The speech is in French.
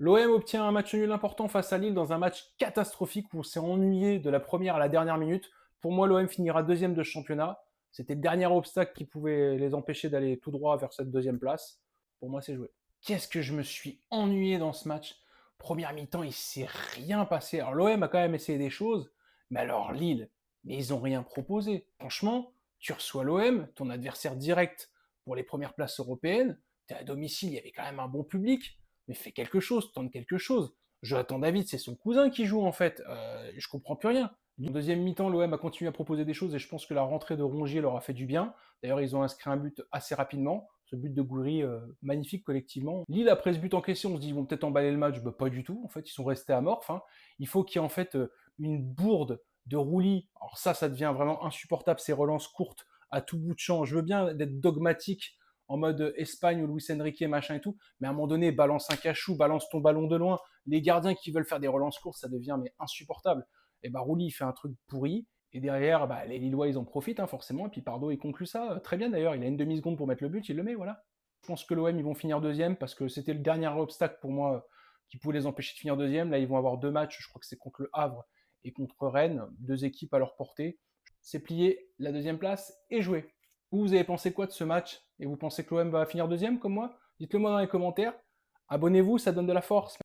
L'OM obtient un match nul important face à Lille dans un match catastrophique où on s'est ennuyé de la première à la dernière minute. Pour moi, l'OM finira deuxième de ce championnat. C'était le dernier obstacle qui pouvait les empêcher d'aller tout droit vers cette deuxième place. Pour moi, c'est joué. Qu'est-ce que je me suis ennuyé dans ce match. Première mi-temps, il s'est rien passé. Alors l'OM a quand même essayé des choses, mais alors Lille, mais ils ont rien proposé. Franchement, tu reçois l'OM, ton adversaire direct pour les premières places européennes. T'es à domicile, il y avait quand même un bon public, mais fais quelque chose, tente quelque chose. Jonathan David, c'est son cousin qui joue en fait. Je comprends plus rien. En deuxième mi-temps, l'OM a continué à proposer des choses et je pense que la rentrée de Rongier leur a fait du bien. D'ailleurs, ils ont inscrit un but assez rapidement. Ce but de Gouiri, magnifique collectivement. Lille, après ce but encaissé, on se dit ils vont peut-être emballer le match. Bah, pas du tout. En fait, ils sont restés amorphes. Hein. Il faut qu'il y ait en fait une bourde de roulis. Alors ça devient vraiment insupportable, ces relances courtes à tout bout de champ. Je veux bien d'être dogmatique en mode Espagne ou Luis Enrique, machin et tout, mais à un moment donné, balance un cachou, balance ton ballon de loin. Les gardiens qui veulent faire des relances courtes, ça devient mais insupportable. Et bah Rouli, il fait un truc pourri, et derrière, bah, les Lillois, ils en profitent, hein, forcément, et puis Pardo, il conclut ça. Très bien d'ailleurs, il a une demi-seconde pour mettre le but, il le met, voilà. Je pense que l'OM, ils vont finir deuxième, parce que c'était le dernier obstacle pour moi qui pouvait les empêcher de finir deuxième. Là, ils vont avoir deux matchs, je crois que c'est contre le Havre et contre Rennes, deux équipes à leur portée. C'est plié, la deuxième place est jouée. Vous avez pensé quoi de ce match? Et vous pensez que l'OM va finir deuxième comme moi? Dites-le moi dans les commentaires. Abonnez-vous, ça donne de la force.